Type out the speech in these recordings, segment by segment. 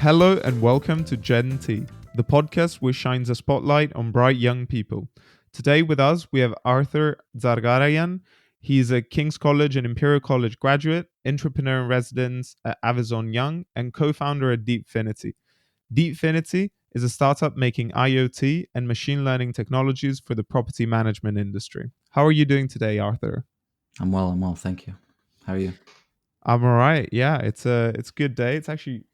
Hello and welcome to Gen T, the podcast which shines a spotlight on bright young people. Today with us we have Arthur Zargarayan. He's a King's College and Imperial College graduate, entrepreneur in residence at Avizon Young, and co-founder at Deepfinity. Deepfinity is a startup making IoT and machine learning technologies for the property management industry. How are you doing today, Arthur? I'm well, thank you. How are you? I'm all right. Yeah, it's a good day. It's actually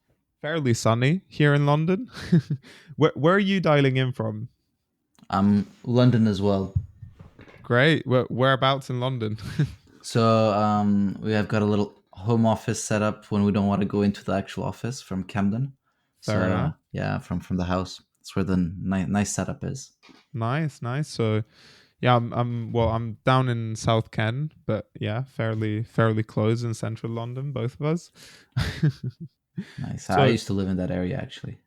fairly sunny here in London. Where are you dialing in from? I'm London as well. Great. Whereabouts in London? So we have got a little home office set up when we don't want to go into the actual office from Camden. Fair enough. So yeah, from the house. That's where the nice setup is. Nice. So yeah, I'm down in South Ken, but yeah, fairly close in central London, both of us. Nice. I So used to live in that area actually.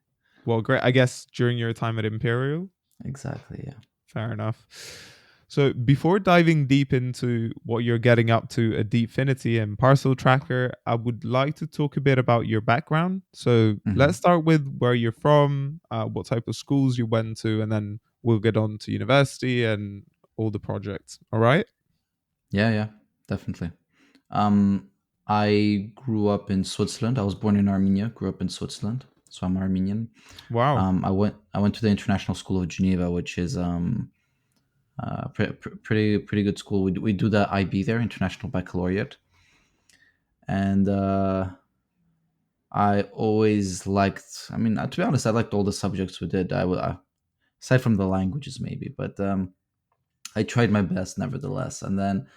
well, great. I guess during your time at Imperial. Exactly. Yeah. Fair enough. So before diving deep into what you're getting up to at Deepfinity and Parcel Tracker, I would like to talk a bit about your background. So hmm let's start with where you're from, what type of schools you went to, and then we'll get on to university and all the projects. All right? Yeah. Definitely. Um, I grew up in Switzerland. I was born in Armenia. Grew up in Switzerland, so I'm Armenian. Wow. I went to the International School of Geneva, which is pretty good school. We do the IB there, International Baccalaureate, and I always liked. I mean, to be honest, I liked all the subjects we did. Aside from the languages, maybe, but I tried my best nevertheless. And then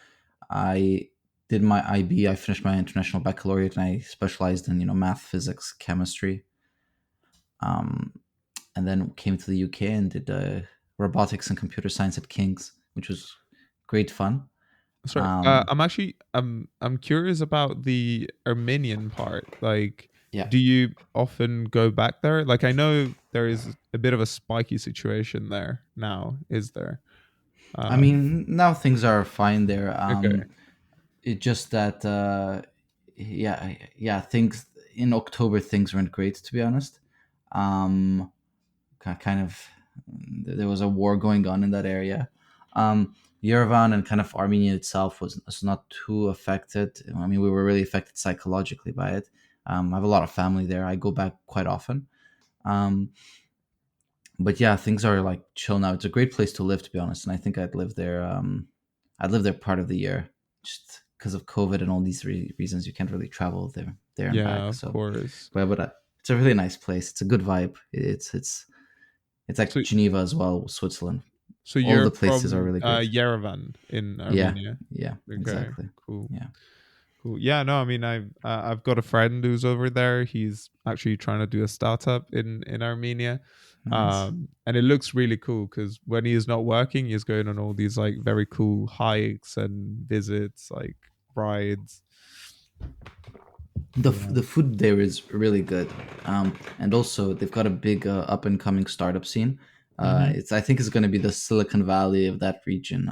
I did my IB. I finished my International Baccalaureate, and I specialized in math, physics, chemistry. Um, and then came to the UK and did robotics and computer science at King's, which was great fun. Sorry. Um, I'm curious about the Armenian part. Like, yeah, do you often go back there? Like, I know there is a bit of a spiky situation there now. Is there? I Um, mean now things are fine there. okay. It just that yeah, things in October things weren't great, to be honest. Um, kind of there was a war going on in that area. Yerevan and kind of Armenia itself was not too affected. I mean, we were really affected psychologically by it. I have a lot of family there. I go back quite often. Um, but yeah, things are like chill now. It's a great place to live, to be honest. And I think I'd live there. I'd live there part of the year, just because of COVID and all these reasons. You can't really travel there and Yeah, back. of So, course. but it's a really nice place. It's a good vibe. It's So, like Geneva as well, Switzerland. so All you're the places are from really good. Yerevan in Yeah, Armenia. yeah, Okay, exactly. cool. Yeah, Cool. Yeah, no, I mean, I've got a friend who's over there. He's actually trying to do a startup in Armenia, nice. and it looks really cool because when he is not working, he's going on all these like very cool hikes and visits, like rides. Yeah. The food there is really good, and also they've got a big up and coming startup scene. Hmm. I think it's going to be the Silicon Valley of that region.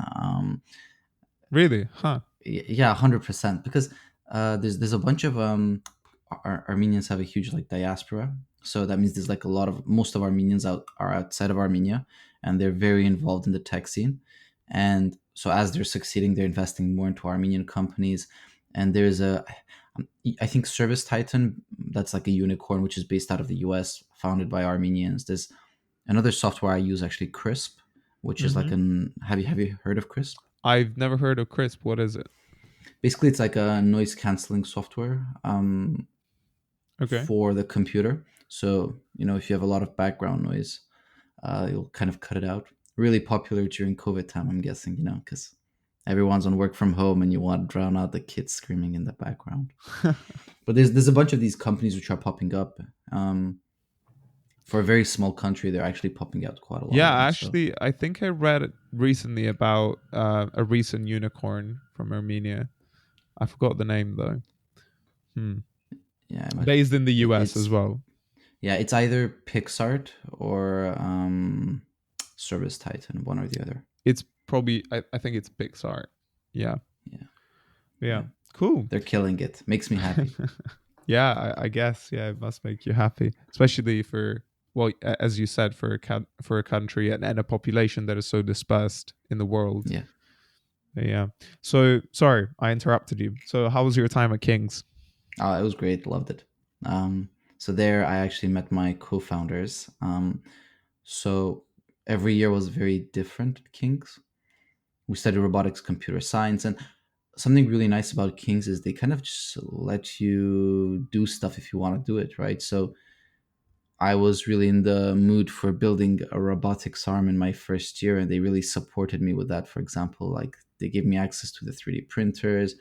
Really? Huh. Yeah, 100%. Because there's a bunch of Armenians have a huge like diaspora, so that means there's like a lot of most of Armenians are outside of Armenia, and they're very involved in the tech scene, and so as they're succeeding, they're investing more into Armenian companies, and there's I think Service Titan, that's like a unicorn which is based out of the US, founded by Armenians. There's another software I use actually, Crisp, which is like Hmm. an have you heard of Crisp? I've never heard of Crisp. What is it? Basically, it's like a noise canceling software Okay. for the computer. So, if you have a lot of background noise, you'll kind of cut it out. Really popular during COVID time, I'm guessing, because everyone's on work from home and you want to drown out the kids screaming in the background. But there's a bunch of these companies which are popping up. For a very small country, they're actually popping out quite a lot of Yeah, them. So actually, I think I read recently about a recent unicorn from Armenia. I forgot the name though. Hmm. yeah, Based in the US as it's well. it's either Pixart or Service Titan, one or the other. It's probably I think it's Pixar. Yeah. Yeah, Yeah. yeah, Cool. they're killing it. Makes me happy. Yeah, I guess. Yeah, it must make you happy, especially for, well, as you said, for for a country and a population that is so dispersed in the world. Yeah. Yeah. So sorry, I interrupted you. So how was your time at King's? It was great. Loved it. So there, I actually met my co-founders. So every year was very different at King's. We studied robotics, computer science, and something really nice about King's is they kind of just let you do stuff if you want to do it, right? So I was really in the mood for building a robotics arm in my first year, and they really supported me with that. For example, like they gave me access to the 3D printers,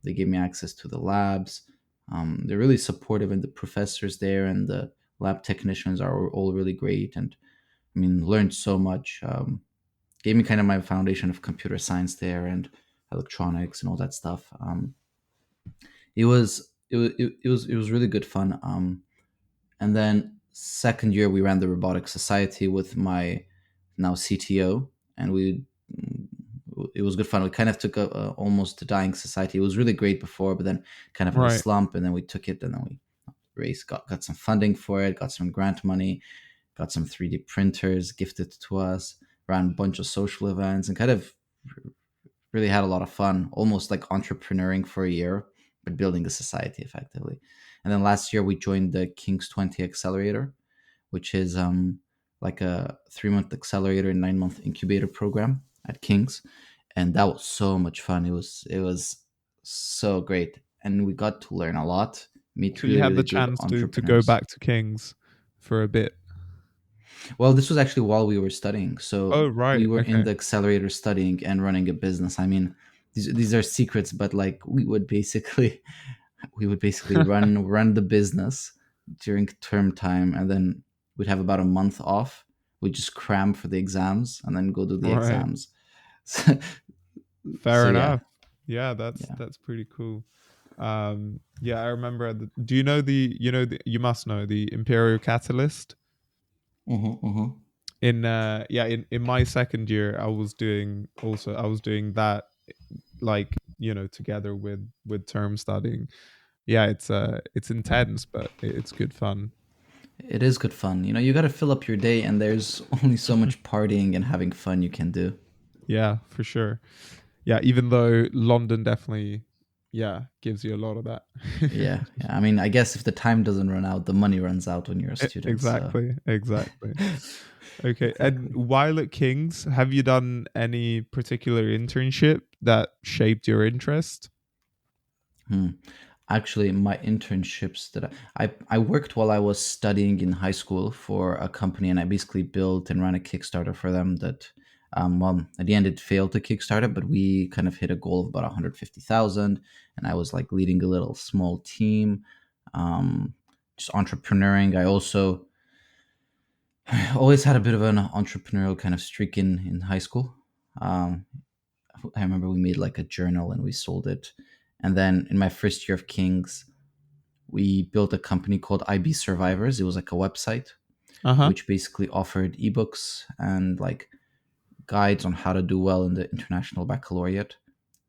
they gave me access to the labs. They're really supportive, and the professors there and the lab technicians are all really great. And I mean, learned so much. Gave me kind of my foundation of computer science there and electronics and all that stuff. It was really good fun. And then second year we ran the robotics society with my now CTO, and we it was good fun. We kind of took a almost a dying society. It was really great before, but then kind of had a Right. slump, and then we took it, and then we raised got some funding for it, got some grant money, got some 3D printers gifted to us, ran a bunch of social events, and kind of really had a lot of fun, almost like entrepreneuring for a year, but building a society effectively. And then last year we joined the King's 20 Accelerator, which is like a 3 month accelerator and 9 month incubator program at King's, and that was so much fun. It was so great, and we got to learn a lot, meet So you really had really the good chance to go entrepreneurs. back to King's for a bit. Well, this was actually while we were studying. So Oh, right. we were in Okay. the accelerator studying and running a business. I mean, these are secrets, but like we would basically run the business during term time, and then we'd have about a month off. We just cram for the exams and then go do the Right. exams. So, Fair so yeah. enough. Yeah, Yeah. that's pretty cool. Yeah, I remember. Do you know you must know the Imperial Catalyst? Hmm. Hmm. In yeah, in my second year, I was doing that, like, together with term studying. Yeah, it's intense, but it's good fun. It is good fun. You got to fill up your day, and there's only so much partying and having fun you can do. Yeah, for sure. Yeah, even though London definitely, yeah, gives you a lot of that. Yeah. Yeah. I mean, I guess if the time doesn't run out, the money runs out when you're a student. So Exactly, exactly. Okay, and exactly. while at King's, have you done any particular internship that shaped your interest? Hmm. Actually, my internships that I worked while I was studying in high school for a company, and I basically built and ran a Kickstarter for them. That, well, at the end it failed to Kickstarter, but we kind of hit a goal of about 150,000, and I was like leading a little small team, um, just entrepreneuring. I also always had a bit of an entrepreneurial kind of streak in high school. Um, I remember we made like a journal and we sold it, and then in my first year of Kings we built a company called IB Survivors. It was like a website Uh huh. which basically offered ebooks and like guides on how to do well in the international baccalaureate.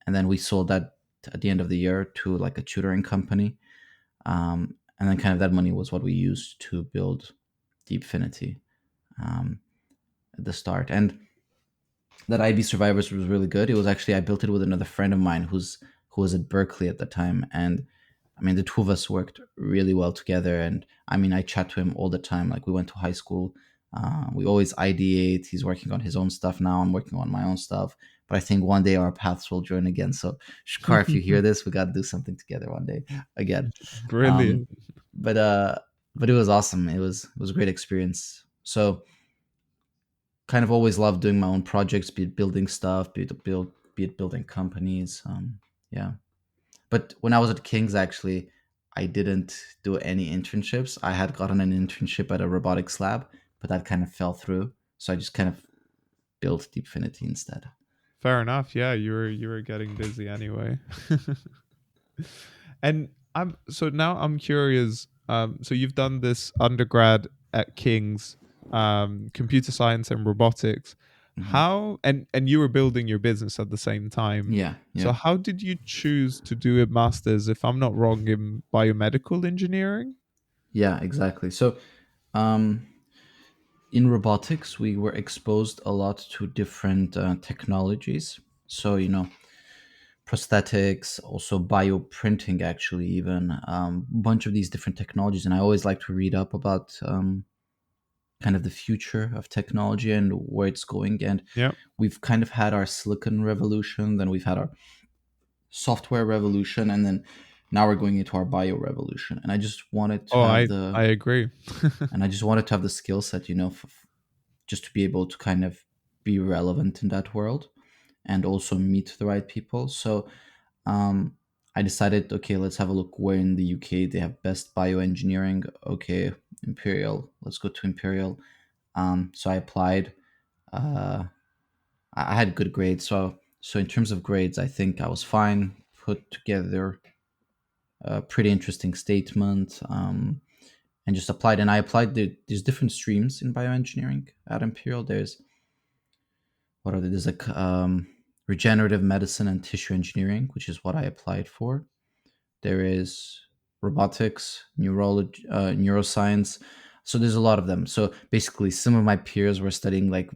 And then we sold that at the end of the year to like a tutoring company. And then kind of that money was what we used to build Deepfinity um, at the start. And that IB Survivors was really good. It was actually I built it with another friend of mine who was at Berkeley at the time, and I mean the two of us worked really well together. And I mean I chat to him all the time. Like we went to high school, we always ideate. He's working on his own stuff now. I'm working on my own stuff. But I think one day our paths will join again. So Shkar, if you hear this, we got to do something together one day again. Um, Brilliant. but uh, but it was awesome. It was a great experience. So kind of always loved doing my own projects, be it building stuff, be it building companies. Yeah. But when I was at King's, actually, I didn't do any internships. I had gotten an internship at a robotics lab, but that kind of fell through. So I just kind of built Deepfinity instead. Fair enough. Yeah, you were getting busy anyway. And I'm curious. So you've done this undergrad at King's, computer science and robotics. Hmm. how and you were building your business at the same time. Yeah, So yeah, how did you choose to do a master's, if I'm not wrong, in biomedical engineering? yeah, exactly. So, um, in robotics, we were exposed a lot to different technologies. So, prosthetics, also bioprinting, actually, even a bunch of these different technologies. And I always like to read up about kind of the future of technology and where it's going. And Yeah. we've kind of had our silicon revolution, then we've had our software revolution, and then now we're going into our bio revolution. And I just wanted to Oh, have I agree. the skill set, just to be able to kind of be relevant in that world and also meet the right people. So um, I decided, okay, let's have a look where in the UK they have best bioengineering. Okay, Imperial, let's go to Imperial. So I applied. Uh, I had good grades, so in terms of grades, I think I was fine. Put together a pretty interesting statement, and just applied. And I applied. There's different streams in bioengineering at Imperial. There's what are they? There's like regenerative medicine and tissue engineering, which is what I applied for. There is robotics, neurology, neuroscience. So there's a lot of them. So basically, some of my peers were studying like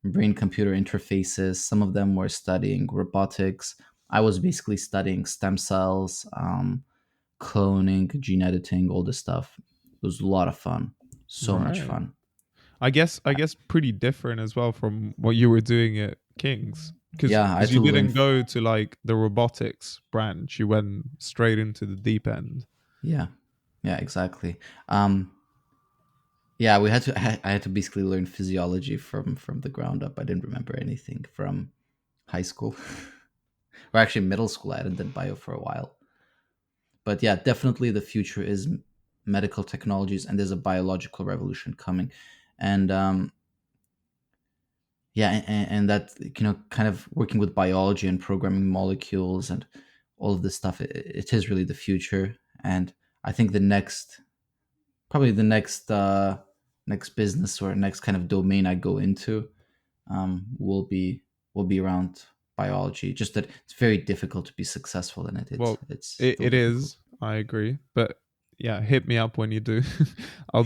brain computer interfaces. Some of them were studying robotics. I was basically studying stem cells, cloning, gene editing, all this stuff. It was a lot of fun. So much Right. fun. I guess pretty different as well from what you were doing at King's, because Yeah, I had you to learn. didn't go to like the robotics branch. You went straight into the deep end. Yeah, yeah, exactly. Um, Yeah, we had to. I had to basically learn physiology from the ground up. I didn't remember anything from high school, or actually middle school. I hadn't done bio for a while. But yeah, definitely the future is medical technologies, and there's a biological revolution coming, and yeah, and that kind of working with biology and programming molecules and all of this stuff. It is really the future, and I think probably the next business or next kind of domain I go into will be around biology. Just that it's very difficult to be successful in it. It's Well, it's it, still it is. difficult. I agree, but yeah, hit me up when you do. I'll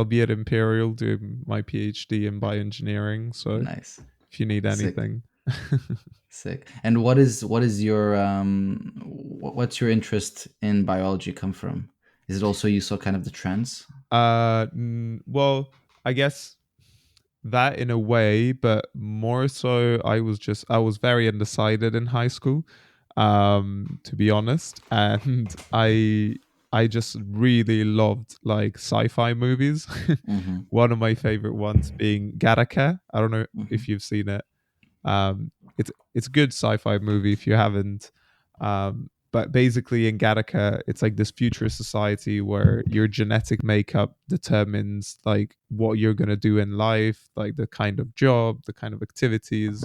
be at Imperial doing my PhD in bioengineering. So Nice, if you need sick, anything. sick. And what is your what's your interest in biology come from? Is it also you saw kind of the trends? Well, I guess that in a way, but more so I was very undecided in high school, to be honest. And I just really loved like sci-fi movies. Mm-hmm. One of my favorite ones being Gattaca. I don't know Mm-hmm. if you've seen it. It's a good sci-fi movie if you haven't. But basically in Gattaca, it's like this futurist society where your genetic makeup determines like what you're gonna do in life, like the kind of job, the kind of activities,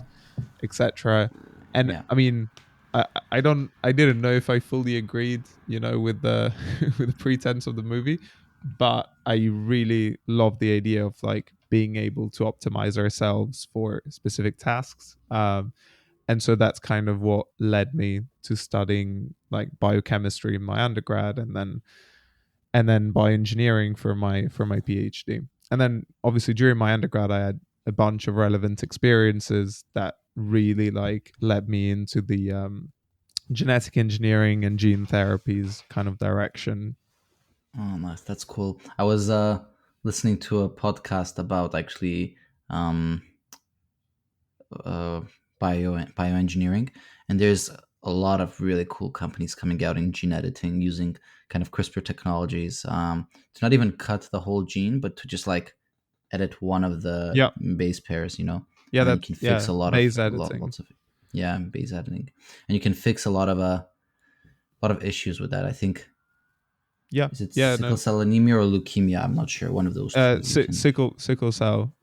etc. And Yeah. I mean, I didn't know if I fully agreed, with the with the pretense of the movie, but I really love the idea of like being able to optimize ourselves for specific tasks. And so that's kind of what led me to studying like biochemistry in my undergrad, and then bioengineering for my PhD. And then obviously during my undergrad I had a bunch of relevant experiences that really like led me into the genetic engineering and gene therapies kind of direction. Oh, nice. That's cool. I was listening to a podcast about actually um, uh, bioengineering, and there's a lot of really cool companies coming out in gene editing using kind of CRISPR technologies to not even cut the whole gene, but to just like edit one of the Yeah. base pairs, Yeah, and then you that can fix yeah, a lot of base editing. lots of yeah base editing, and you can fix a lot of issues with that. I think Yeah. is it Yeah, sickle no. cell anemia or leukemia? I'm not sure. One of those two. You can Sickle cell.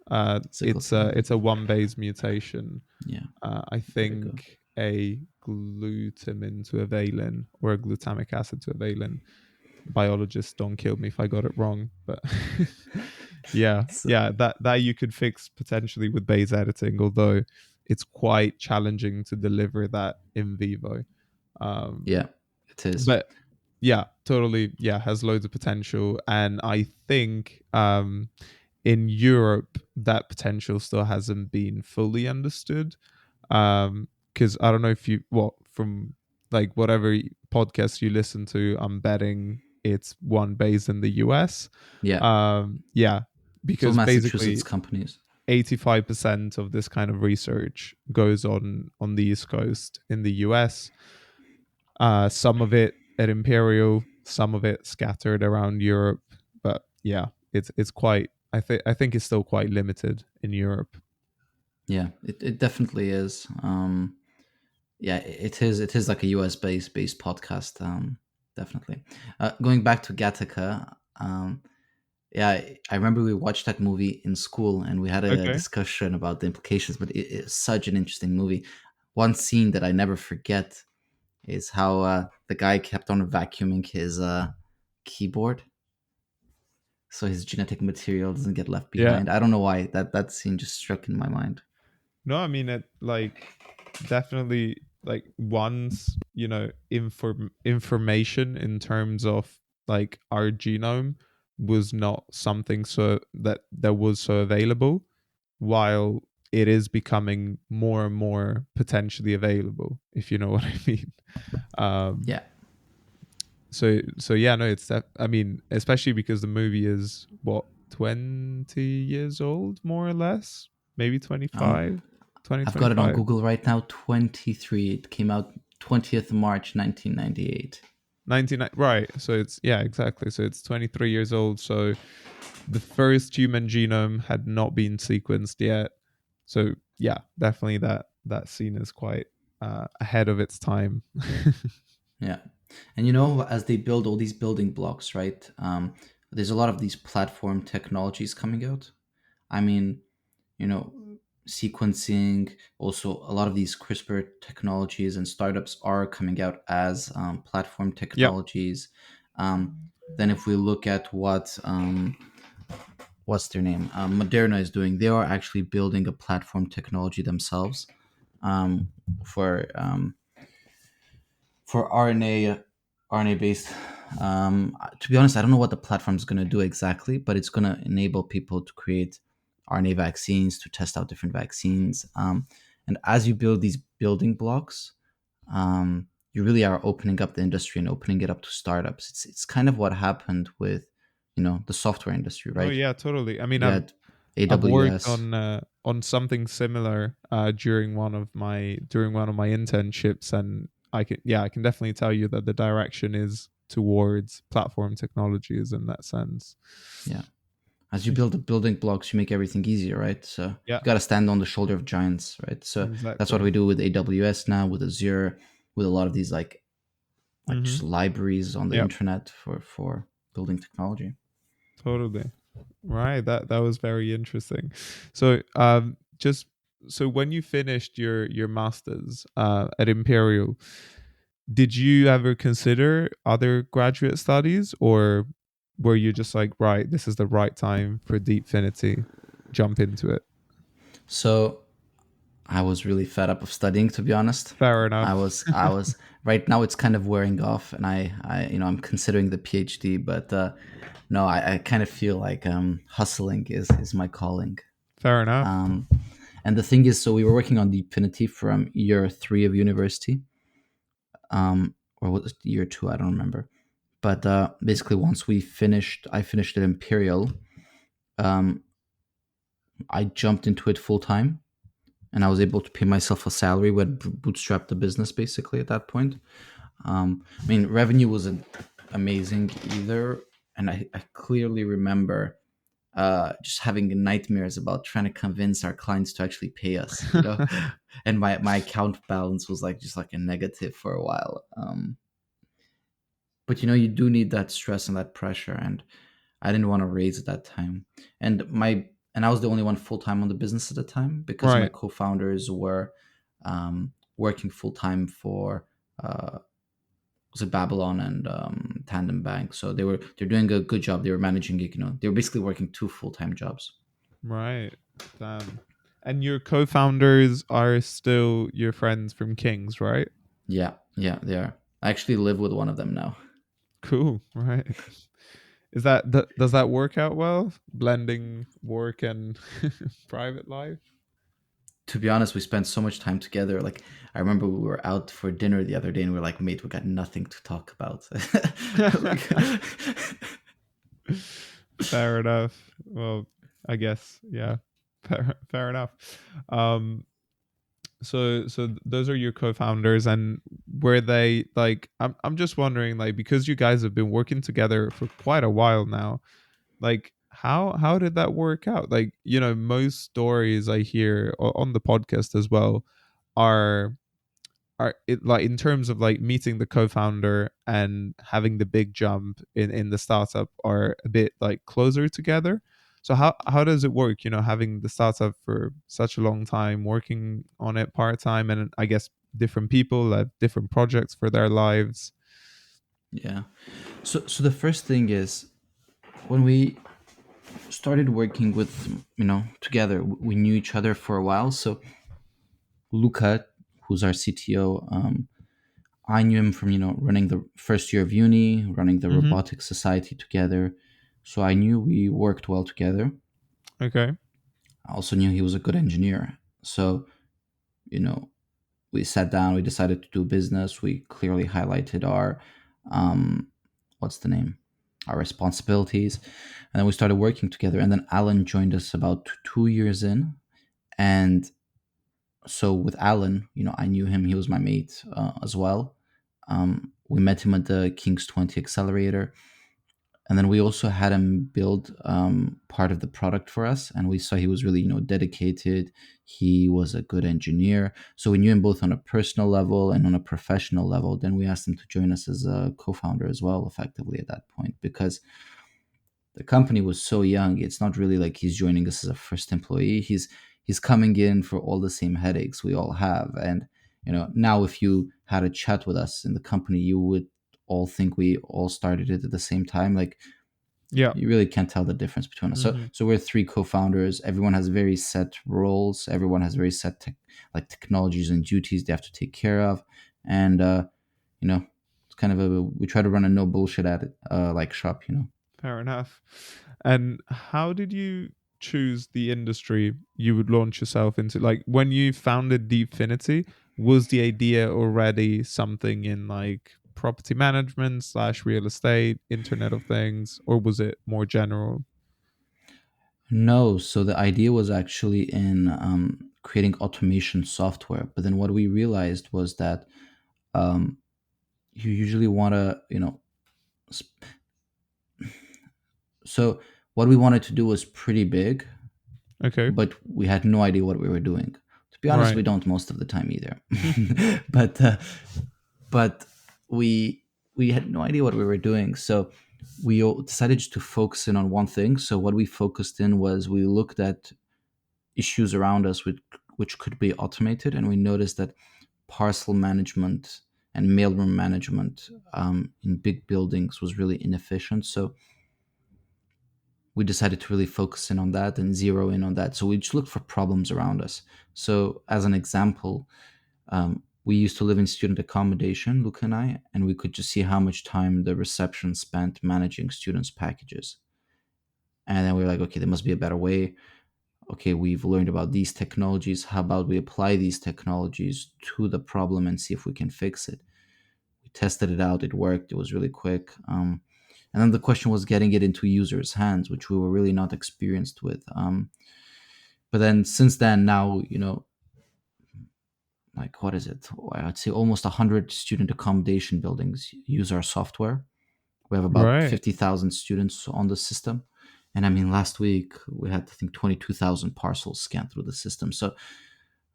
sickle It's cell. a one base mutation. Yeah, I there we go. think a glutamin to a valine or a glutamic acid to a valine. Biologists don't kill me if I got it wrong, but Yeah, So, yeah, that you could fix potentially with base editing, although it's quite challenging to deliver that in vivo. Um, yeah, it is. but yeah, totally, yeah, has loads of potential, and I think in Europe that potential still hasn't been fully understood. Because I don't know if you what from like whatever podcast you listen to, I'm betting it's one based in the US. Yeah, Yeah, it's all because Massachusetts basically companies. 85% of this kind of research goes on the East Coast in the US. Some of it at Imperial, some of it scattered around Europe. But yeah, it's quite. I think it's still quite limited in Europe. Yeah, it definitely is. Yeah, it is like a US based podcast. Definitely. Going back to Gattaca, yeah, I remember we watched that movie in school and we had a Okay. discussion about the implications. But it's such an interesting movie. One scene that I never forget is how the guy kept on vacuuming his keyboard so his genetic material doesn't get left Yeah. behind. I don't know why that scene just struck in my mind. No, I mean it like definitely like once, information in terms of like our genome was not something that was so available, while it is becoming more and more potentially available, if you know what I mean. Um Yeah. so yeah, no, I mean, especially because the movie is what, 20 years old more or less, maybe Um, 25, twenty I've twenty got it on five. Google right now. 23. It came out 20th March 1998. 99, right, so it's, yeah, exactly, so it's 23 years old, so the first human genome had not been sequenced yet. So yeah, definitely that scene is quite ahead of its time. Yeah. And you know, as they build all these building blocks, right? There's a lot of these platform technologies coming out. I mean, you know, sequencing, also a lot of these CRISPR technologies and startups are coming out as platform Yep. technologies. Then if we look at what what's their name, Moderna is doing, they are actually building a platform technology themselves um, for um, for RNA based. To be honest, I don't know what the platform is going to do exactly, but it's going to enable people to create RNA vaccines, to test out different vaccines. And as you build these building blocks, you really are opening up the industry and opening it up to startups. It's kind of what happened with, the software industry, No, right? yeah, totally. I mean, You had I've worked AWS. on something similar during one of my internships, and I can definitely tell you that the direction is towards platform technologies in that sense. Yeah. As you build the building blocks, you make everything easier, right? So Yeah, you got to stand on the shoulder of giants, right? So that's what exactly. we do with AWS now, with Azure, with a lot of these like Mm-hmm. just libraries on the Yep, internet for building technology. totally. Right. That was very interesting. So, just so when you finished your masters at Imperial, did you ever consider other graduate studies, or were you just like, right, this is the right time for Deepfinity, jump into it? So I was really fed up of studying, to be honest. Fair I enough. was right now it's kind of wearing off, and I'm considering the PhD, but no, I kind of feel like hustling is my calling. Fair enough. Um, and the thing is, so we were working on Deepfinity from year 3 of university, or was it year 2? I don't remember. But basically, once I finished at Imperial. Um, I jumped into it full time, and I was able to pay myself a salary. We had bootstrapped the business basically at that point. I mean, revenue wasn't amazing either, and I clearly remember just having nightmares about trying to convince our clients to actually pay us. And my account balance was like just like a negative for a while. But you do need that stress and that pressure, and I didn't want to raise at that time. And I was the only one full time on the business at the time because my Right. co-founders were working full time for was it Babylon and tandem bank. So they're doing a good job. They were managing it. They were basically working two full-time jobs. Right. Damn. And your co-founders are still your friends from Kings, right? Yeah, yeah, they are. I actually live with one of them now. Cool. Right. Does that work out well? Blending work and private life? To be honest, we spent so much time together. Like, I remember we were out for dinner the other day, and we are like, "Mate, we got nothing to talk about." Like, Fair enough. Well, I guess, yeah. Fair enough. Um so those are your co-founders, and were they like, I'm just wondering, like, because you guys have been working together for quite a while now, like how did that work out? Like, most stories I hear on the podcast as well are like, in terms of like meeting the co-founder and having the big jump in the startup, are a bit like closer together. So how does it work, having the startup for such a long time, working on it part-time, and I guess different people have different projects for their lives? yeah. So the first thing is, when we started working with together, we knew each other for a while. So Luca, who's our CTO, I knew him from running the first year of uni, running the Mm-hmm. robotics society together. So I knew we worked well together. Okay. I also knew he was a good engineer. So you know we sat down, we decided to do business. We clearly highlighted our um, what's the name, our responsibilities, and then we started working together. And then Alan joined us about 2 years in. And so with Alan, I knew him. He was my mate as well. We met him at the King's 20 Accelerator, and then we also had him build part of the product for us. And we saw he was really dedicated. He was a good engineer, so we knew him both on a personal level and on a professional level. Then we asked him to join us as a co-founder as well, effectively, at that point, because the company was so young. It's not really like he's joining us as a first employee. He's coming in for all the same headaches we all have. And now, if you had a chat with us in the company, you would all think we all started it at the same time. Like, Yeah. you really can't tell the difference between us. So Mm-hmm. so we're three co-founders. Everyone has very set roles. Everyone has very set technologies and duties they have to take care of. And it's kind of we try to run a no bullshit at it, like shop. Fair enough. And how did you choose the industry you would launch yourself into? Like, when you founded Deepfinity, was the idea already something in like property management slash real estate, Internet of Things, or was it more general? No, so the idea was actually in creating automation software. But then what we realized was that um, you usually want to, so what we wanted to do was pretty big, Okay. but we had no idea what we were doing. To be honest, we Right. don't most of the time either. but we had no idea what we were doing. So we all decided to focus in on one thing. So what we focused in was, we looked at issues around us which could be automated, and we noticed that parcel management and mailroom management in big buildings was really inefficient. So we decided to really focus in on that and zero in on that. So we just looked for problems around us. So as an example, we used to live in student accommodation, Luca and we could just see how much time the reception spent managing students' packages. And then we were like, okay, there must be a better way. Okay, we've learned about these technologies. How about we apply these technologies to the problem and see if we can fix it? We tested it out. It worked. It was really quick. And then the question was getting it into users' hands, which we were really not experienced with. But then since then, now, like, what is it? I'd say almost 100 student accommodation buildings use our software. We have about Right. 50,000 students on the system. And I mean, last week we had, I think, 22,000 parcels scanned through the system. So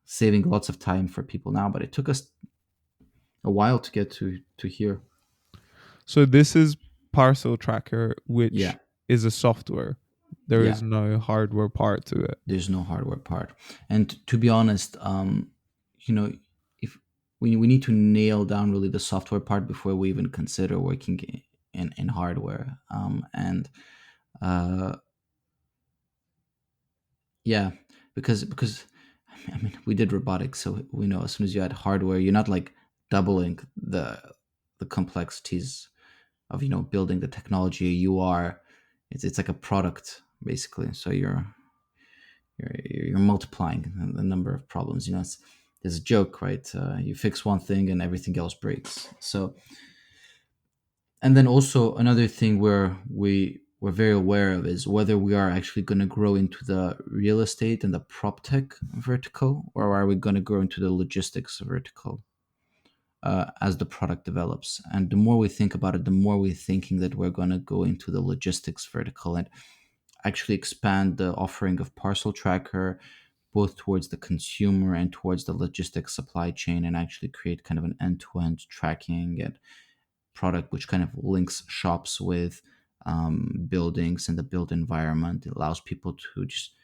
saving lots of time for people now, but it took us a while to get to here. So this is Parcel Tracker, which Yeah, is a software. There yeah. is no hardware part to it. There's no hardware part, and to be honest, you know, if we need to nail down really the software part before we even consider working in hardware. And uh, yeah, because I mean, we did robotics, so we know as soon as you add hardware, you're not like doubling the complexities of building the technology. You are it's like a product basically. So you're multiplying the number of problems. There's a joke, right? You fix one thing and everything else breaks. So, and then also another thing where we're very aware of is whether we are actually going to grow into the real estate and the prop tech vertical, or are we going to grow into the logistics vertical as the product develops. And the more we think about it, the more we're thinking that we're going to go into the logistics vertical and actually expand the offering of parcel tracker both towards the consumer and towards the logistics supply chain, and actually create kind of an end-to-end tracking and product which kind of links shops with buildings and the built environment. It allows people to just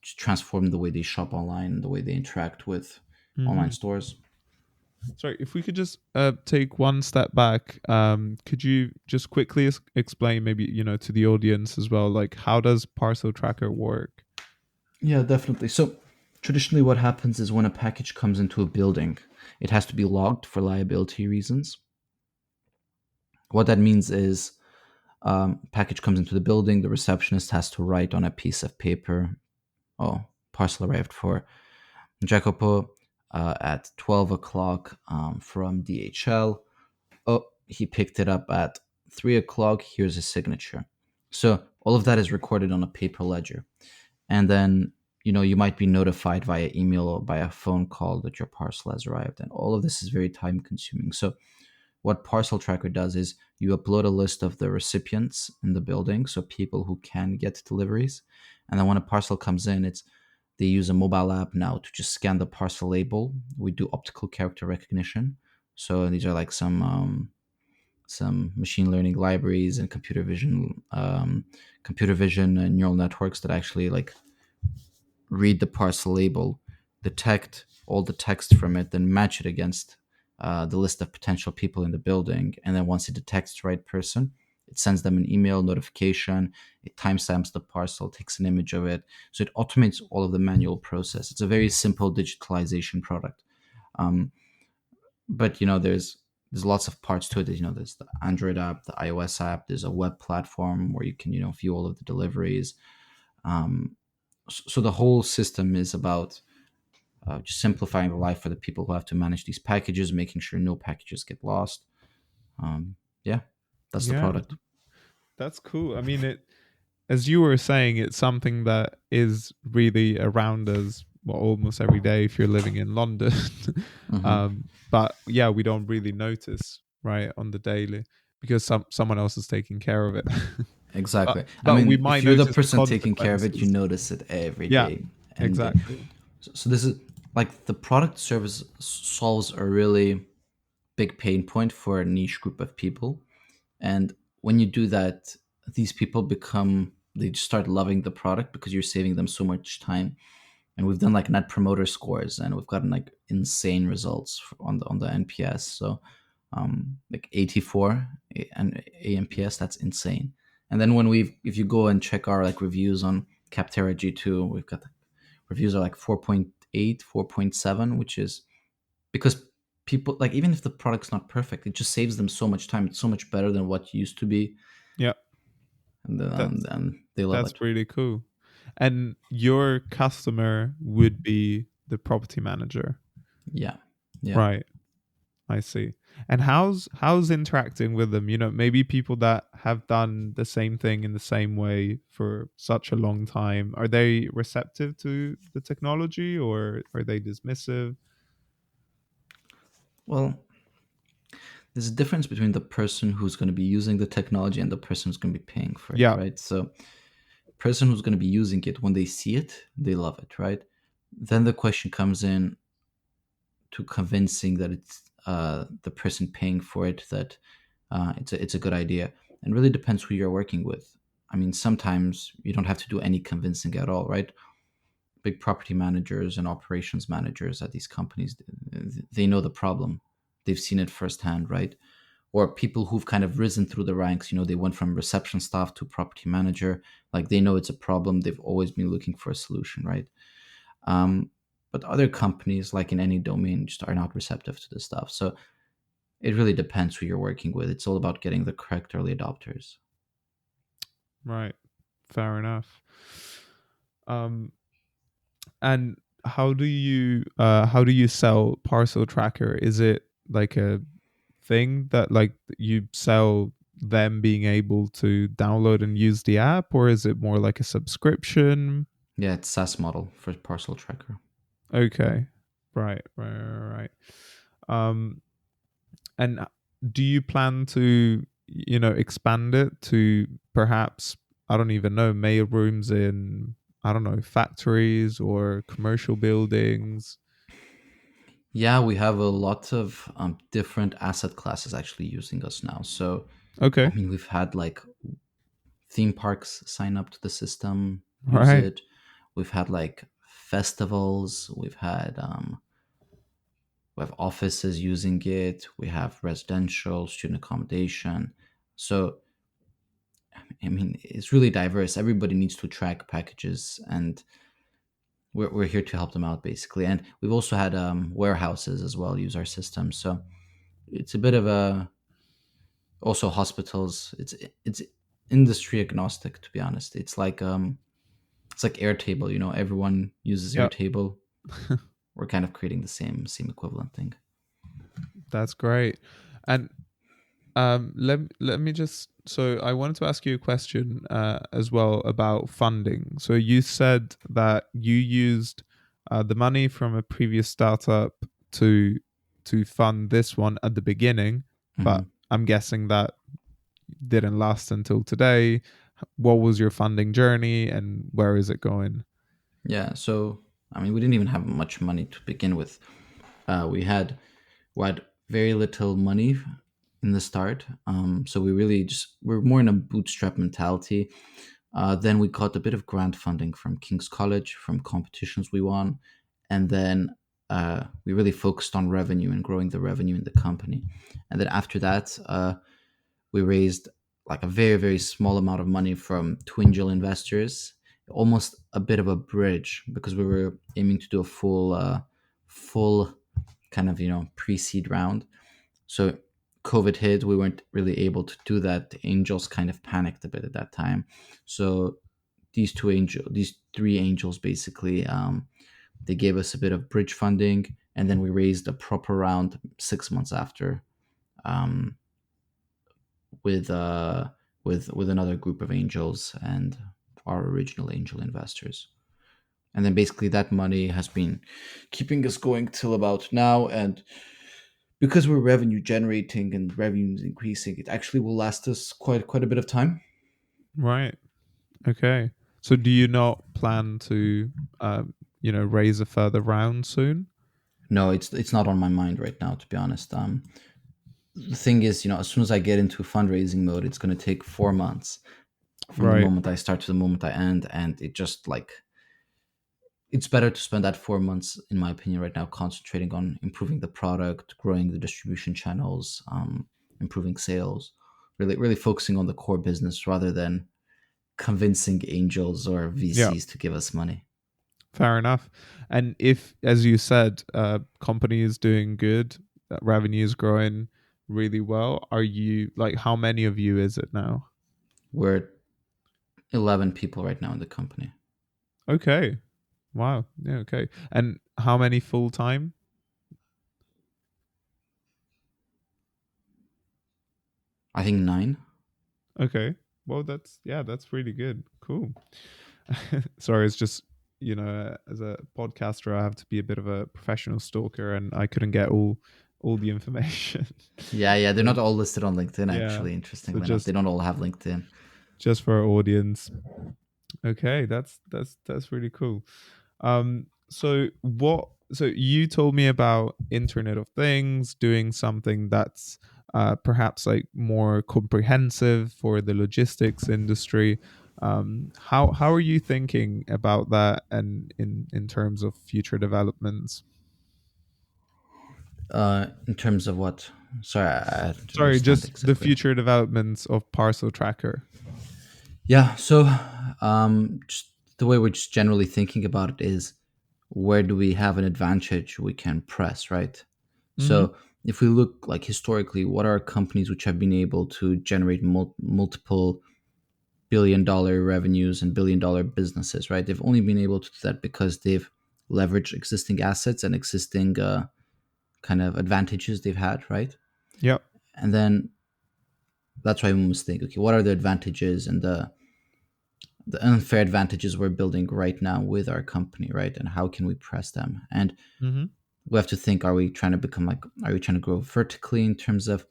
transform the way they shop online and the way they interact with online Hmm. stores. Sorry, if we could just take one step back, could you just quickly explain, maybe to the audience as well, like how does parcel tracker work? Yeah, definitely. So traditionally what happens is when a package comes into a building, it has to be logged for liability reasons. What that means is package comes into the building, the receptionist has to write on a piece of paper, oh, parcel arrived for Jacopo at 12 o'clock from DHL. Oh, he picked it up at 3 o'clock. Here's his signature. So all of that is recorded on a paper ledger. And then, you might be notified via email or by a phone call that your parcel has arrived. And all of this is very time consuming. So what Parcel Tracker does is you upload a list of the recipients in the building, so people who can get deliveries. And then when a parcel comes in, they use a mobile app now to just scan the parcel label. We do optical character recognition. So these are like some machine learning libraries and computer vision and neural networks that actually like read the parcel label, detect all the text from it, then match it against the list of potential people in the building. And then once it detects the right person, it sends them an email notification. It timestamps the parcel, takes an image of it. So it automates all of the manual process. It's a very simple digitalization product. Um, but there's lots of parts to it. There's the Android app, the iOS app. There's a web platform where you can view all of the deliveries. Um, so the whole system is about just simplifying the life for the people who have to manage these packages, making sure no packages get lost. Um, yeah, that's the Yeah, product. that's cool. I mean, as you were saying, it's something that is really around us, well, almost every day if you're living in London. Hmm. But yeah, we don't really notice, right, on the daily, because someone else is taking care of it. but Exactly. I but we mean, if might you're the notice the person taking care of it, you consequences. notice it every Yeah, day. And exactly. so this is like the product service solves a really big pain point for a niche group of people. And when you do that, these people they just start loving the product because you're saving them so much time. And we've done like net promoter scores, and we've gotten like insane results on the NPS. So like 84 and AMPS, that's insane. And then if you go and check our like reviews on Capterra G2, we've got reviews are like 4.8, 4.7, which is because people like, even if the product's not perfect, it just saves them so much time. It's so much better than what used to be, Yeah, and that's then they love that's it. really cool. And your customer would be the property manager, Yeah, yeah. right? I see. And how's interacting with them? Maybe people that have done the same thing in the same way for such a long time. Are they receptive to the technology, or are they dismissive? Well, there's a difference between the person who's going to be using the technology and the person who's going to be paying for it, Yeah. right? So, person who's going to be using it, when they see it, they love it, right? Then the question comes in to convincing that it's the person paying for it that it's a good idea, and really depends who you're working with. I mean, sometimes you don't have to do any convincing at all, right? Big property managers and operations managers at these companies, they know the problem, they've seen it firsthand, right? or people who've kind of risen through the ranks. They went from reception staff to property manager. Like, they know it's a problem. They've always been looking for a solution, right? Um, but other companies, like in any domain, just are not receptive to this stuff. So it really depends who you're working with. It's all about getting the correct early adopters. Right. Fair enough. Um, and how do you sell Parcel Tracker? Is it like a thing that like you sell them being able to download and use the app, or is it more like a subscription? Yeah, it's SaaS model for parcel tracker. Okay. Right. Um, and do you plan to, expand it to perhaps, I don't even know, mail rooms in, I don't know, factories or commercial buildings? Yeah, we have a lot of different asset classes actually using us now. So, Okay. we've had like theme parks sign up to the system, use Right. it. We've had like festivals. We have offices using it. We have residential, student accommodation. So, it's really diverse. Everybody needs to track packages, and we're here to help them out basically. And we've also had warehouses as well use our system. So it's a bit of a also hospitals. It's industry agnostic, to be honest. It's like Airtable. Everyone uses Yep. Airtable. We're kind of creating the same equivalent thing. That's great. And let me just, so I wanted to ask you a question as well about funding. So you said that you used the money from a previous startup to fund this one at the beginning, but Hmm. I'm guessing that didn't last until today. What was your funding journey and where is it going? Yeah. So we didn't even have much money to begin with. We had very little money in the start. So we're more in a bootstrap mentality. Then we got a bit of grant funding from King's College from competitions we won, and then we really focused on revenue and growing the revenue in the company. And then after that, we raised like a very very small amount of money from two angel investors, almost a bit of a bridge because we were aiming to do a full kind of pre-seed round. So COVID hit, we weren't really able to do that. The angels kind of panicked a bit at that time. So these three angels basically, they gave us a bit of bridge funding, and then we raised a proper round 6 months after, um, with with another group of angels and our original angel investors. And then basically that money has been keeping us going till about now. And because we're revenue generating and revenue is increasing, it actually will last us quite a bit of time. Right. Okay. So do you not plan to, raise a further round soon? No, it's not on my mind right now, to be honest. The thing is, as soon as I get into fundraising mode, it's going to take 4 months from the Right. moment I start to the moment I end, and it just like it's better to spend that 4 months, in my opinion, right now, concentrating on improving the product, growing the distribution channels, improving sales, really focusing on the core business rather than convincing angels or Yeah. VCs to give us money. Fair enough. And if, as you said, company is doing good, revenue is growing really well, are you like, how many of you is it now? We're 11 people right now in the company. Okay. Wow. Yeah. Okay. And how many full time? I think 9. Okay. Well, that's really good. Cool. Sorry, it's just, as a podcaster, I have to be a bit of a professional stalker, and I couldn't get all the information. Yeah, they're So, not all listed on LinkedIn, yeah. actually, So interestingly enough. They just don't all have LinkedIn. for our audience. Okay, that's really cool. So what? So you told me about Internet of Things, doing something that's perhaps like more comprehensive for the logistics industry. How are you thinking about that, and in terms of future developments? In terms of what? Sorry, I don't Sorry, understand just the exactly. future developments of Parcel Tracker. Yeah. So, just the way we're just generally thinking about it is, where do we have an advantage we can press, right? Mm-hmm. So, if we look like historically, what are companies which have been able to generate multiple billion-dollar revenues and billion-dollar businesses, right? They've only been able to do that because they've leveraged existing assets and existing kind of advantages they've had, right? Yep. And then that's why we must think, okay, what are the advantages and the unfair advantages we're building right now with our company, right? And how can we press them? And Mm-hmm. we have to think: are we trying to become like? Are we trying to grow vertically in terms of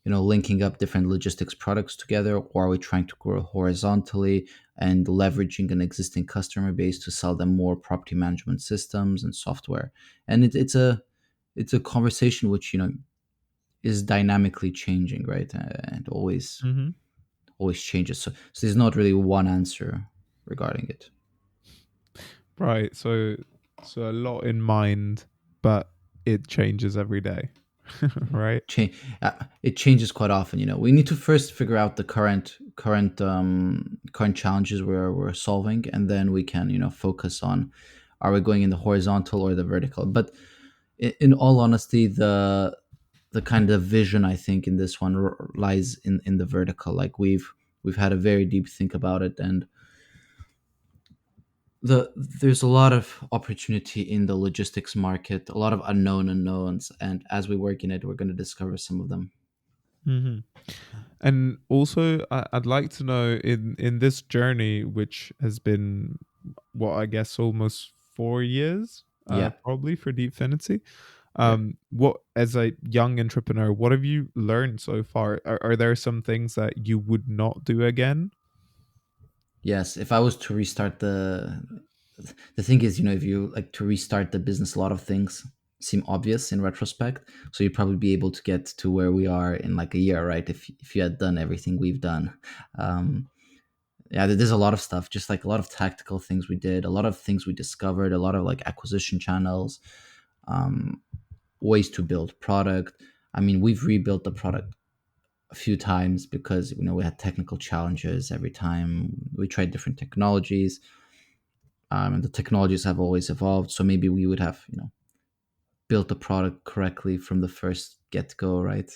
linking up different logistics products together, or are we trying to grow horizontally and leveraging an existing customer base to sell them more property management systems and software? And it's a conversation which is dynamically changing, right? And Mm-hmm. always changes. So there's not really one answer regarding it. Right. So a lot in mind, but it changes every day. Yeah. Right. It changes quite often. We need to first figure out the current challenges we're solving, and then we can focus on, are we going in the horizontal or the vertical. But in all honesty, the kind of vision, I think, in this one lies in the vertical. Like, we've had a very deep think about it, and there's a lot of opportunity in the logistics market, a lot of unknown unknowns, and as we work in it, we're going to discover some of them. Mm-hmm. And also, I'd like to know in this journey, which has been what I guess almost 4 years, Yeah. probably for Deepfinity. Yeah. What as a young entrepreneur, what have you learned so far? Are there some things that you would not do again? Yes, if I was to restart the thing is, if you like to restart the business, a lot of things seem obvious in retrospect. So you'd probably be able to get to where we are in like a year, right? If you had done everything we've done. Um, yeah, there's a lot of stuff, just like a lot of tactical things we did, a lot of things we discovered, a lot of like acquisition channels, um, ways to build product. I mean, we've rebuilt the product a few times because we had technical challenges every time. We tried different technologies, and the technologies have always evolved. So maybe we would have built the product correctly from the first get go, right?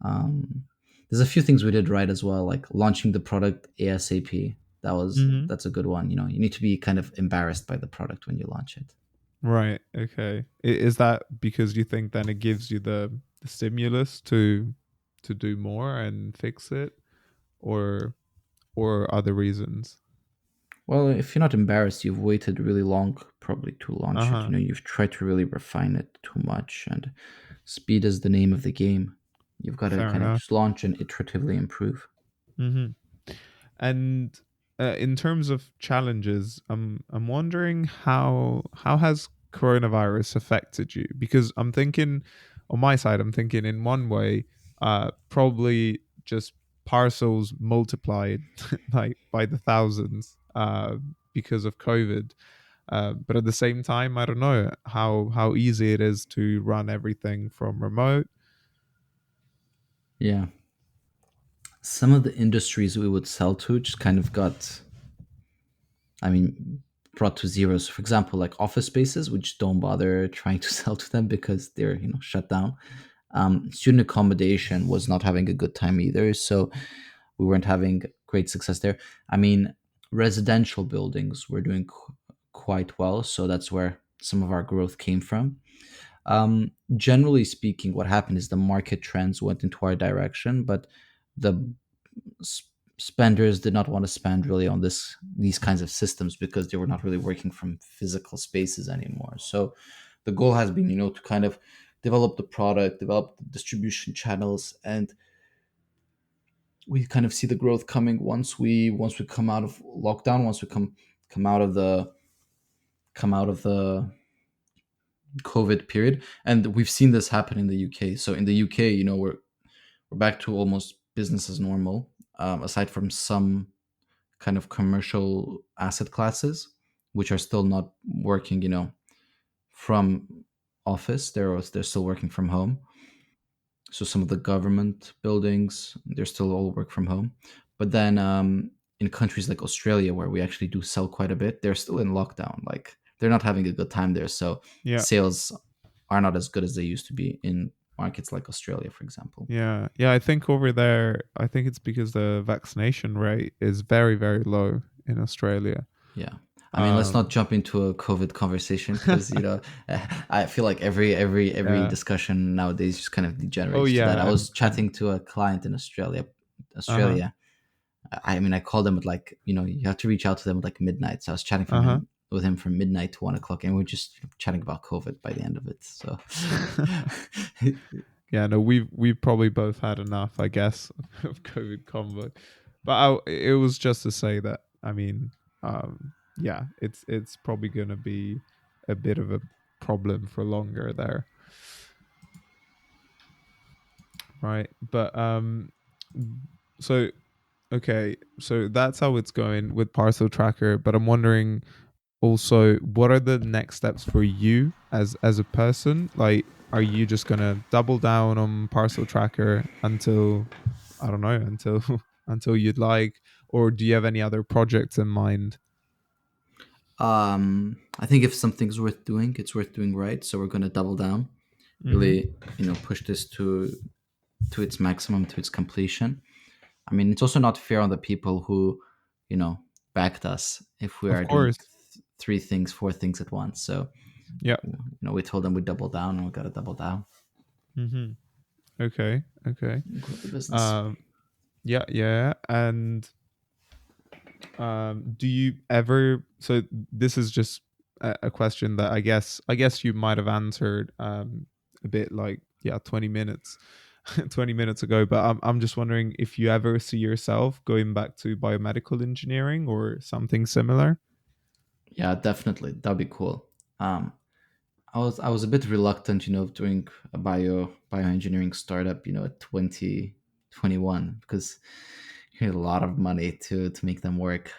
Um, there's a few things we did right as well, like launching the product ASAP. Mm-hmm. That's a good one. You need to be kind of embarrassed by the product when you launch it. Right. Okay. Is that because you think then it gives you the stimulus to do more and fix it, or other reasons? Well, if you're not embarrassed, you've waited really long, probably, to Uh launch it. huh. You've tried to really refine it too much, and speed is the name of the game. You've got to Fair kind of enough. just launch and iteratively improve. Mm-hmm. And in terms of challenges, I'm wondering how has coronavirus affected you? Because I'm thinking on my side, I'm thinking in one way, probably just parcels multiplied like by the thousands because of COVID. But at the same time, I don't know how easy it is to run everything from remote. Yeah. Some of the industries we would sell to just kind of got, I mean, brought to zero. So, for example, like office spaces, we just don't bother trying to sell to them because they're shut down. Student accommodation was not having a good time either, so we weren't having great success there. I mean, residential buildings were doing quite well, so that's where some of our growth came from. Generally speaking, what happened is the market trends went into our direction, but the spenders did not want to spend really on these kinds of systems because they were not really working from physical spaces anymore. So the goal has been, to kind of develop the product, develop the distribution channels, and we kind of see the growth coming once we come out of lockdown, once we come out of the COVID period. And we've seen this happen in the UK. So in the UK, we're back to almost business as normal, aside from some kind of commercial asset classes, which are still not working, from office. They're still working from home. So some of the government buildings, they're still all work from home. But then in countries like Australia, where we actually do sell quite a bit, they're still in lockdown. Like they're not having a good time there. So Yeah. sales are not as good as they used to be in markets like Australia, for example. Yeah. Yeah. I think over there, I think it's because the vaccination rate is very, very low in Australia. Yeah. I mean, let's not Um, jump into a COVID conversation because I feel like every yeah. discussion nowadays just kind of Oh, degenerates to that. yeah. I was And chatting to a client in Australia. uh-huh. Australia. I mean, I called him at like you have to reach out to them at like midnight. So I was chatting Uh-huh. with him from midnight to 1 o'clock, and we are just chatting about COVID by the end of it. So Yeah, no, we've probably both had enough, I guess, of COVID convo. But it was just to say that, I mean, yeah, it's probably gonna be a bit of a problem for longer there, right? But so okay, so that's how it's going with Parcel Tracker. But I'm wondering also, what are the next steps for you as a person? Like, are you just gonna double down on Parcel Tracker until, I don't know, until until you'd like, or do you have any other projects in mind? I think if something's worth doing, it's worth doing right. So we're gonna double down, Mm-hmm. really, push this to its maximum, to its completion. I mean, it's also not fair on the people who, you know, backed us if we Of are doing course. three things, four things at once. So Yeah. we told them we double down, and we got to double down. Mm-hmm. Okay. Okay. Grow the business. Um. Yeah. Yeah. And do you ever? So this is just a question that I guess you might have answered a bit like, yeah, 20 minutes 20 minutes ago. But I'm just wondering if you ever see yourself going back to biomedical engineering or something similar. Yeah, definitely. That'd be cool. Um, I was a bit reluctant, doing a bioengineering startup, at 2021 because you need a lot of money to make them work.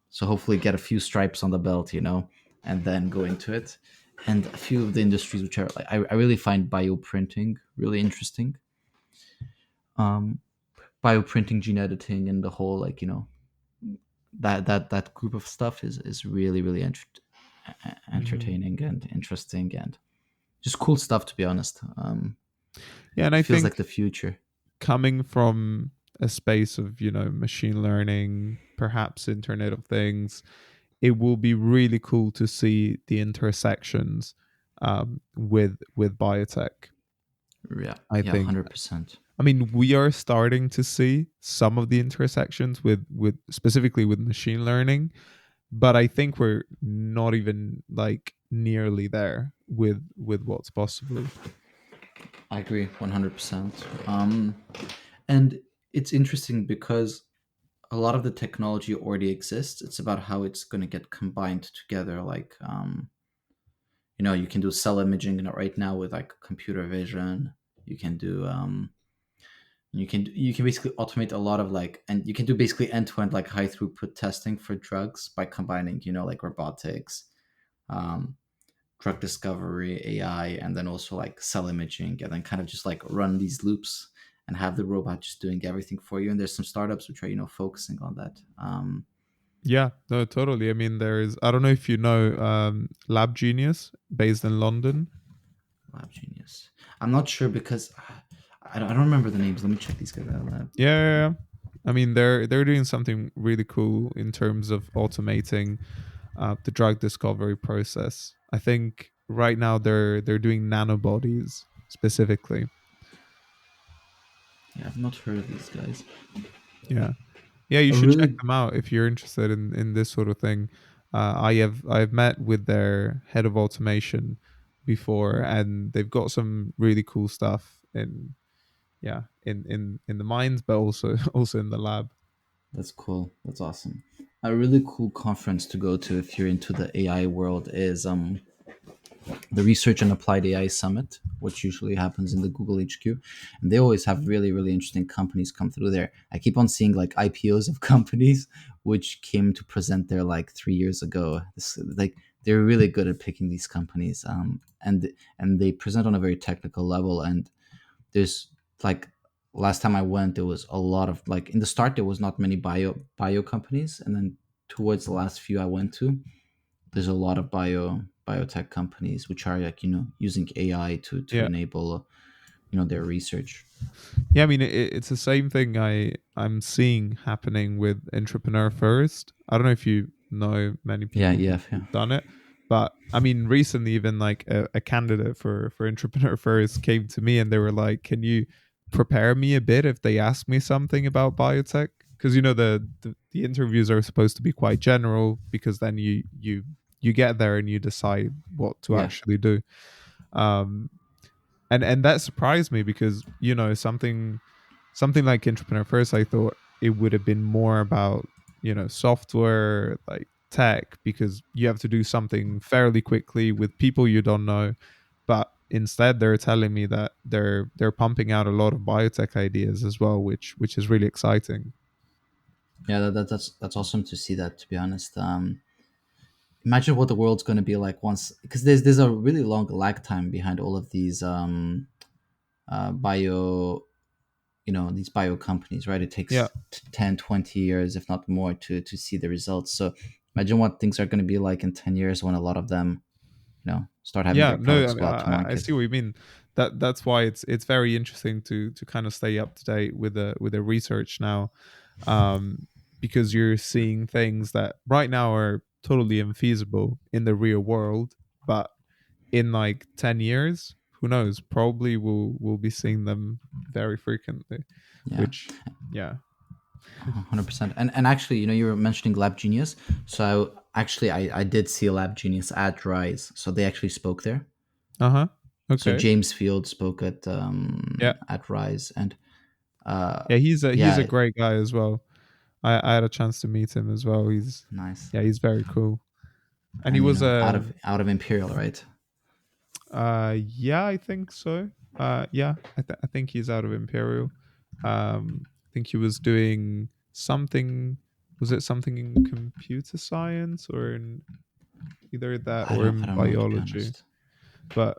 So hopefully get a few stripes on the belt, and then go into it. And a few of the industries which are like I really find bioprinting really interesting. Um, bioprinting, gene editing, and the whole like that group of stuff is really really Hmm. entertaining and interesting and just cool stuff, to be honest. Yeah, and I Feels like think the future. coming from a space of, machine learning, perhaps Internet of Things, it will be really cool to see the intersections with biotech. Yeah, I yeah, think. 100%. I mean, we are starting to see some of the intersections with specifically with machine learning, but I think we're not even like nearly there with what's possible. I agree 100%. And it's interesting because a lot of the technology already exists. It's about how it's going to get combined together. Like, you can do cell imaging right now with like computer vision. You can do you can basically automate a lot of like, and you can do basically end to end like high throughput testing for drugs by combining like robotics, um, drug discovery, AI, and then also like cell imaging, and then kind of just like run these loops and have the robot just doing everything for you. And there's some startups which are focusing on that. Yeah, no, totally. I mean, there's, I don't know if you know, Lab Genius based in London. Lab Genius. I'm not sure because I don't remember the names. Let me check these guys out. Lab. Yeah, yeah, yeah. I mean, they're doing something really cool in terms of automating the drug discovery process. I think right now they're doing nanobodies specifically. Yeah, I've not heard of these guys. Yeah, yeah. You A should check really them out if you're interested in this sort of thing. I've met with their head of automation before, and they've got some really cool stuff in, yeah, in the mines, but also also in the lab. That's cool. That's awesome. A really cool conference to go to if you're into the AI world is the Research and Applied AI Summit, which usually happens in the Google HQ. And they always have really, really interesting companies come through there. I keep on seeing like IPOs of companies which came to present there like 3 years ago. Like they're really good at picking these companies, and they present on a very technical level. And there's like last time I went, there was a lot of like in the start there was not many bio companies, and then towards the last few I went to, there's a lot of biotech companies which are like using AI to Yeah. enable their research. Yeah, I mean it's the same thing I'm seeing happening with Entrepreneur First. I don't know if you know many Yeah, people yeah, yeah, who've done it, but I mean recently even like a candidate for Entrepreneur First came to me and they were like, "Can you prepare me a bit if they ask me something about biotech?" Because the interviews are supposed to be quite general because then you get there and you decide what to yeah, actually do. Um, and that surprised me because something like Entrepreneur First, I thought it would have been more about software, like tech, because you have to do something fairly quickly with people you don't know. But instead they're telling me that they're pumping out a lot of biotech ideas as well, which is really exciting. yeah. That's awesome to see that. To be honest, imagine what the world's going to be like once, because there's a really long lag time behind all of these bio these bio companies, right? It Yeah. takes 10, 20 years if not more to see the results. So imagine what things are going to be like in 10 years when a lot of them start having Yeah, their no, I products mean, go out to I market. see what you mean. That's why it's very interesting to kind of stay up to date with the research now, um, because you're seeing things that right now are totally infeasible in the real world, but in like 10 years, who knows? Probably we'll be seeing them very frequently, Yeah, which yeah. 100%. And actually, you were mentioning Lab Genius. So actually I did see a Lab Genius at Rise, so they actually spoke there. Uh huh. So Okay. James Field spoke Yeah. at Rise, and uh Yeah. He's a yeah, great guy as well. I had a chance to meet him as well. nice. He's very cool. And he And was out of Imperial, right? yeah, I think so. Yeah, I think he's out of Imperial. I think he was doing something. Was it something in computer science or in either that I or don't I in don't know, to be biology? honest. But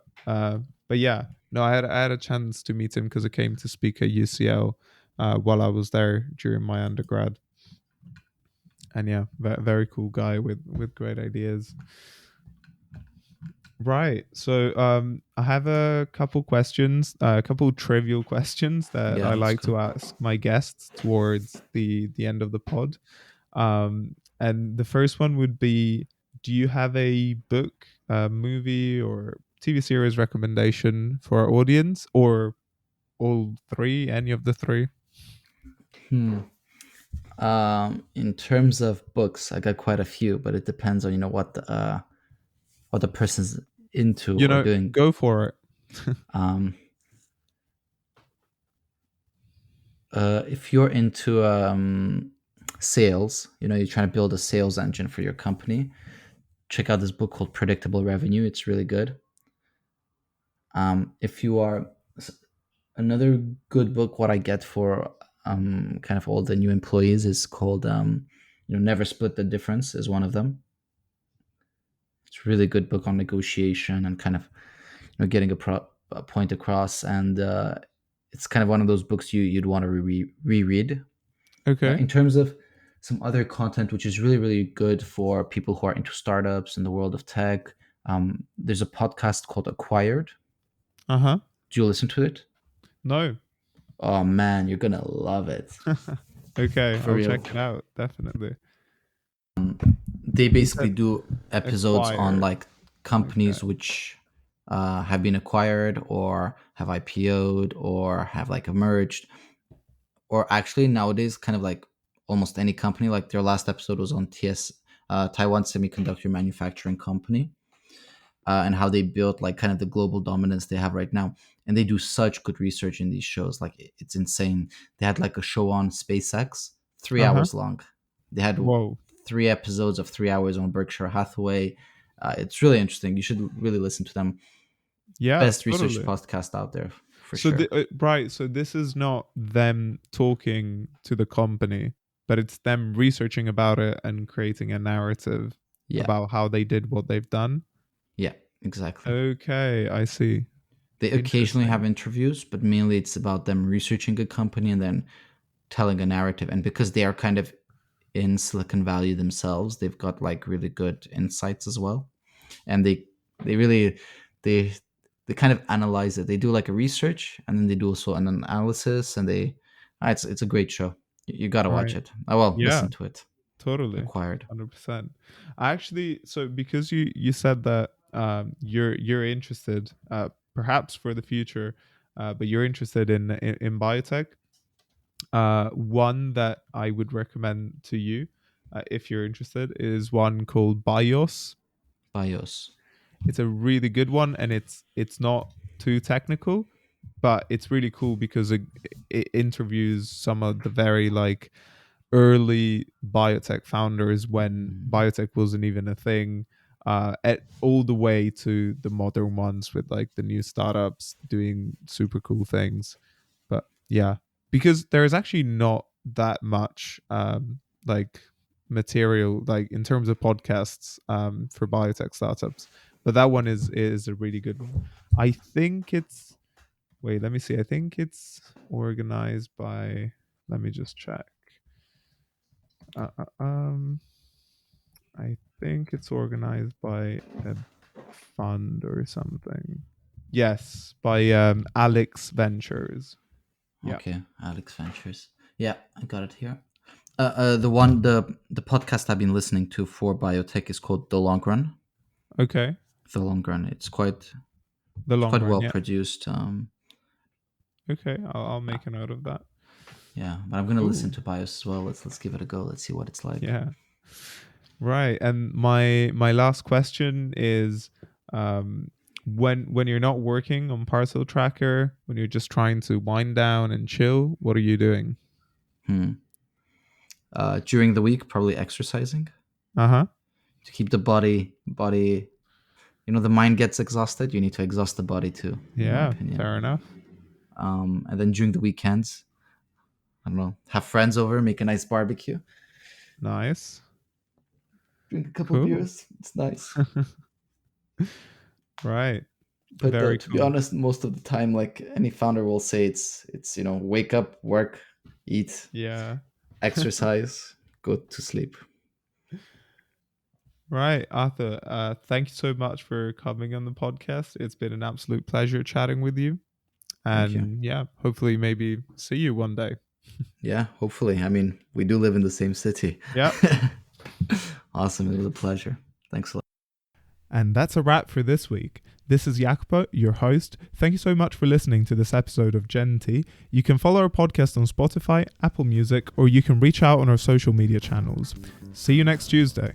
but yeah, no, I had a chance to meet him because I came to speak at UCL while I was there during my undergrad. And yeah, very cool guy with great ideas. Right. So I have a couple questions, a couple trivial questions that Yeah, I let's like go. to ask my guests towards the end of the pod. And the first one would be, do you have a book, a movie, or TV series recommendation for our audience, or all three, any of the three? Hmm. In terms of books, I got quite a few, but it depends on what the person's into or doing. Go for it. Um, if you're into sales, you're trying to build a sales engine for your company, check out this book called Predictable Revenue. It's really good. If you are another good book, what I get for kind of all the new employees is called Never Split the Difference is one of them. It's a really good book on negotiation and kind of getting a point across, and it's kind of one of those books you'd want to reread. Okay. In terms of some other content, which is really really good for people who are into startups in the world of tech, there's a podcast called Acquired. Uh huh. Do you listen to it? No. Oh man, you're gonna love it, Okay, for I'll check real. it out. Definitely. They You basically said do episodes on acquired. like Okay. companies which have been acquired or have IPO'd or have like emerged, or actually nowadays kind of like almost any company. Like their last episode was on Taiwan Semiconductor Manufacturing Company, and how they built like kind of the global dominance they have right now. And they do such good research in these shows, like it's insane. They had like a show on SpaceX, three Uh huh. hours long. They had Whoa. 3 episodes of 3 hours on Berkshire Hathaway. It's really interesting. You should really listen to them. Yeah, Best research totally. podcast out there for So sure. right, so this is not them talking to the company, but it's them researching about it and creating a narrative. Yeah. about how they did what they've done. Yeah, exactly. Okay, I see. They occasionally have Interesting. interviews, but mainly it's about them researching a company and then telling a narrative. And because they are kind of in Silicon Valley themselves, they've got like really good insights as well. And they really they they kind of analyze it. They do like a research and then they do also an analysis, and it's a great show. You got to watch Right. it. Oh well, Yeah, listen to it. totally. Required. 100%. Actually, so because you said that you're interested perhaps for the future, but you're interested in biotech. One that I would recommend to you, if you're interested, is one called BIOS. BIOS. It's a really good one, and it's not too technical, but it's really cool because it interviews some of the very like early biotech founders when biotech wasn't even a thing, at all the way to the modern ones with like the new startups doing super cool things. But yeah, because there is actually not that much like material like in terms of podcasts for biotech startups, but that one is a really good one. I think it's wait, let me see. I think it's organized by, let me just check. Uh, uh, um, I think it's organized by a fund or something. Yes, by Alex Ventures. Yeah. Okay, Alex Ventures. Yeah, I got it here. The podcast I've been listening to for biotech is called The Long Run. Okay. The Long Run. The It's long quite run. well Yeah. produced. Okay. I'll make a note of that. Yeah, but I'm gonna listen Cool. to BIOS as well. Let's give it a go. Let's see what it's like. Yeah. Right. And my last question is, when you're not working on Parcel Tracker, when you're just trying to wind down and chill, what are you doing? Hmm. During the week, probably exercising Uh-huh. to keep the body. The mind gets exhausted. You need to exhaust the body too, in my Yeah, opinion. fair enough. And then during the weekends, I don't know, have friends over, make a nice barbecue, Nice. drink a couple Cool. beers. It's nice. Right. But Very to be cool. honest, most of the time, like any founder will say, it's wake up, work, eat, Yeah. exercise, go to sleep. Right, Arthur. Thank you so much for coming on the podcast. It's been an absolute pleasure chatting with you. Thank you. And yeah, hopefully maybe see you one day. Yeah, hopefully. I mean, we do live in the same city. Yeah. Awesome. It was a pleasure. Thanks a lot. And that's a wrap for this week. This is Jacopo, your host. Thank you so much for listening to this episode of Gen T. You can follow our podcast on Spotify, Apple Music, or you can reach out on our social media channels. See you next Tuesday.